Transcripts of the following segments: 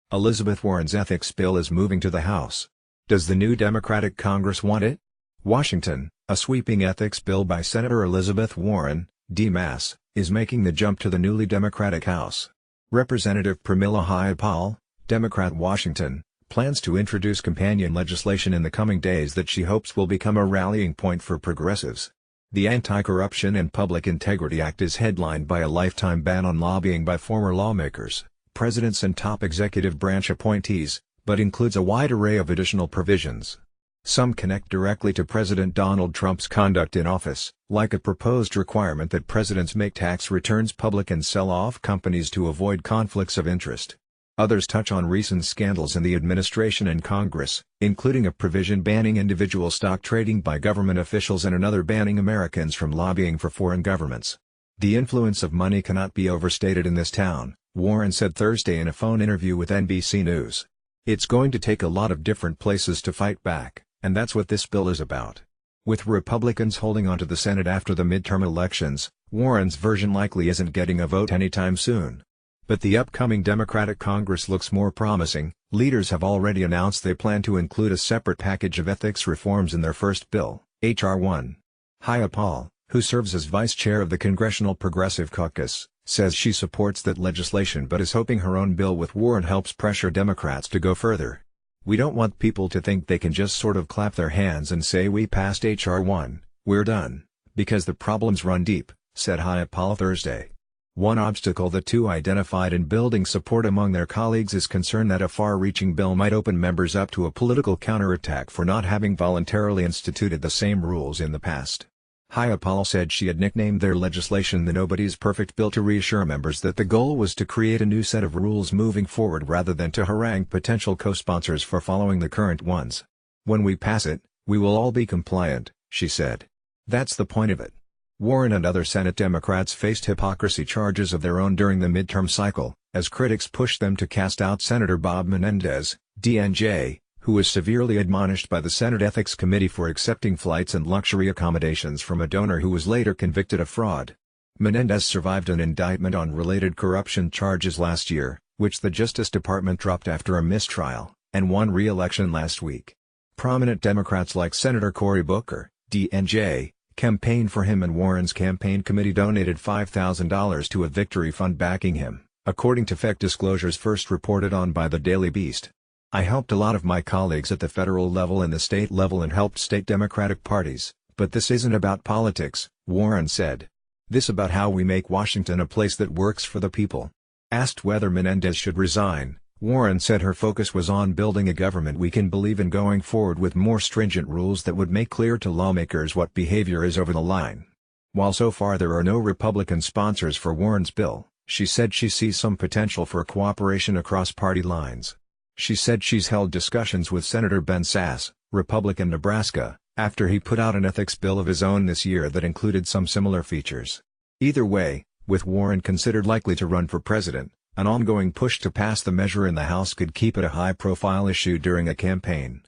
Elizabeth Warren's ethics bill is moving to the House. Does the new Democratic Congress want it? Washington, a sweeping ethics bill by Senator Elizabeth Warren, D-Mass, is making the jump to the newly Democratic House. Representative Pramila Jayapal, Democrat Washington, plans to introduce companion legislation in the coming days that she hopes will become a rallying point for progressives. The Anti-Corruption and Public Integrity Act is headlined by a lifetime ban on lobbying by former lawmakers, presidents and top executive branch appointees, but includes a wide array of additional provisions. Some connect directly to President Donald Trump's conduct in office, like a proposed requirement that presidents make tax returns public and sell off companies to avoid conflicts of interest. Others touch on recent scandals in the administration and Congress, including a provision banning individual stock trading by government officials and another banning Americans from lobbying for foreign governments. The influence of money cannot be overstated in this town, Warren said Thursday in a phone interview with NBC News. It's going to take a lot of different places to fight back, and that's what this bill is about. With Republicans holding onto the Senate after the midterm elections, Warren's version likely isn't getting a vote anytime soon. But the upcoming Democratic Congress looks more promising. Leaders have already announced they plan to include a separate package of ethics reforms in their first bill, H.R. 1. Jayapal, who serves as vice chair of the Congressional Progressive Caucus, says she supports that legislation but is hoping her own bill with Warren helps pressure Democrats to go further. "We don't want people to think they can just sort of clap their hands and say we passed H.R. 1, we're done, because the problems run deep," said Jayapal Thursday. One obstacle the two identified in building support among their colleagues is concern that a far-reaching bill might open members up to a political counterattack for not having voluntarily instituted the same rules in the past. Jayapal said she had nicknamed their legislation the Nobody's Perfect Bill to reassure members that the goal was to create a new set of rules moving forward rather than to harangue potential co-sponsors for following the current ones. "When we pass it, we will all be compliant," she said. "That's the point of it." Warren and other Senate Democrats faced hypocrisy charges of their own during the midterm cycle, as critics pushed them to cast out Senator Bob Menendez, DNJ, who was severely admonished by the Senate Ethics Committee for accepting flights and luxury accommodations from a donor who was later convicted of fraud. Menendez survived an indictment on related corruption charges last year, which the Justice Department dropped after a mistrial, and won re-election last week. Prominent Democrats like Senator Cory Booker, DNJ, campaigned for him, and Warren's campaign committee donated $5,000 to a victory fund backing him, according to FEC disclosures first reported on by the Daily Beast. "I helped a lot of my colleagues at the federal level and the state level and helped state Democratic parties, but this isn't about politics," Warren said. "This about how we make Washington a place that works for the people." Asked whether Menendez should resign, Warren said her focus was on building a government we can believe in going forward with more stringent rules that would make clear to lawmakers what behavior is over the line. While so far there are no Republican sponsors for Warren's bill, she said she sees some potential for cooperation across party lines. She said she's held discussions with Senator Ben Sasse, Republican Nebraska, after he put out an ethics bill of his own this year that included some similar features. Either way, with Warren considered likely to run for president, an ongoing push to pass the measure in the House could keep it a high-profile issue during a campaign.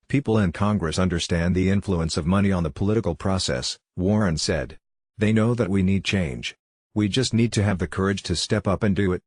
"People in Congress understand the influence of money on the political process," Warren said. "They know that we need change. We just need to have the courage to step up and do it."